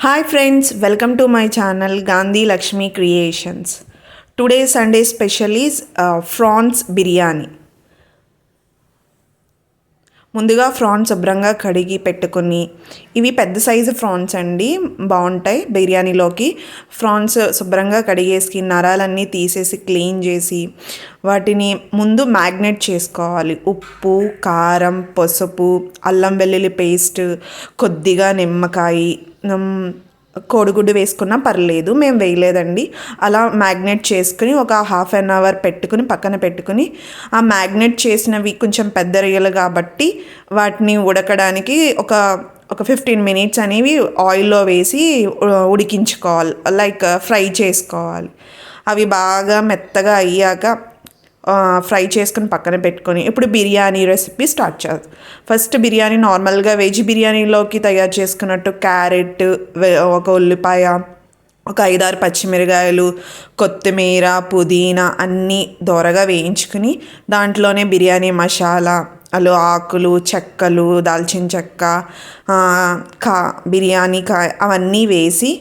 Hi friends, welcome to my channel Gandhi Lakshmi Creations. Today Sunday special is prawns biryani. ముందుగా France శుభ్రంగా కడిగి పెట్టుకుని, ఇవి పెద్ద సైజు ఫ్రాన్స్ అండి, బాగుంటాయి బిర్యానీలోకి. ఫ్రాన్స్ శుభ్రంగా కడిగేసి నరాలన్నీ తీసేసి క్లీన్ చేసి వాటిని ముందు మ్యాగ్నేట్ చేసుకోవాలి. ఉప్పు, కారం, పసుపు, అల్లం వెల్లుల్లి పేస్ట్, కొద్దిగా నిమ్మకాయ, కోడిగుడ్డు వేసుకున్నా పర్లేదు, మేము వేయలేదండి. అలా మ్యాగ్నేట్ చేసుకుని ఒక హాఫ్ అన్ అవర్ పెట్టుకుని పక్కన పెట్టుకుని, ఆ మ్యాగ్నేట్ చేసినవి కొంచెం పెద్ద రొయ్యలు కాబట్టి వాటిని ఉడకడానికి ఒక 15 మినిట్స్ అనేవి ఆయిల్లో వేసి ఉడికించుకోవాలి, లైక్ ఫ్రై చేసుకోవాలి. అవి బాగా మెత్తగా అయ్యాక ఫ్రై చేసుకుని పక్కన పెట్టుకొని ఇప్పుడు బిర్యానీ రెసిపీ స్టార్ట్ చేద్దాం. ఫస్ట్ బిర్యానీ నార్మల్గా వెజ్ బిర్యానీలోకి తయారు చేసుకున్నట్టు క్యారెట్, ఒక ఉల్లిపాయ, ఒక 5-6 పచ్చిమిరకాయలు, కొత్తిమీర, పుదీనా అన్నీ దోరగా వేయించుకుని దాంట్లోనే బిర్యానీ మసాలా, ఆకులు, చెక్కలు, దాల్చిన చెక్క, బిర్యానీ కాయ అవన్నీ వేసి,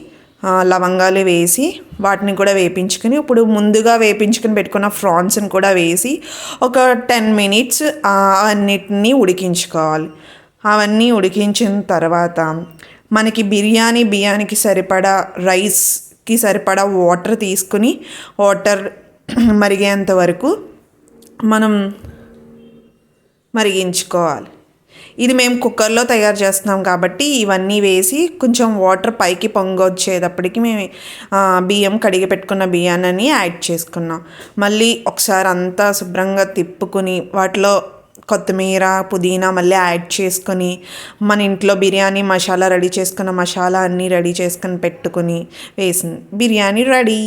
లవంగాలు వేసి వాటిని కూడా వేపించుకుని, ఇప్పుడు ముందుగా వేపించుకుని పెట్టుకున్న ఫ్రాన్స్ని కూడా వేసి ఒక 10 మినిట్స్ అన్నిటినీ ఉడికించుకోవాలి. అవన్నీ ఉడికించిన తర్వాత మనకి బిర్యానీకి సరిపడా రైస్కి సరిపడా వాటర్ తీసుకుని, వాటర్ మరిగేంత వరకు మనం మరిగించుకోవాలి. ఇది మేము కుక్కర్లో తయారు చేస్తున్నాం కాబట్టి ఇవన్నీ వేసి కొంచెం వాటర్ పైకి పొంగొచ్చేటప్పటికి మేము బియ్యం కడిగి పెట్టుకున్న బియ్యాన్ని యాడ్ చేసుకున్నాం. మళ్ళీ ఒకసారి అంతా శుభ్రంగా తిప్పుకుని వాటిలో కొత్తిమీర, పుదీనా మళ్ళీ యాడ్ చేసుకొని, మన ఇంట్లో బిర్యానీ మసాలా రెడీ చేసుకున్న మసాలా అన్నీ రెడీ చేసుకొని పెట్టుకుని వేసింది బిర్యానీ రెడీ.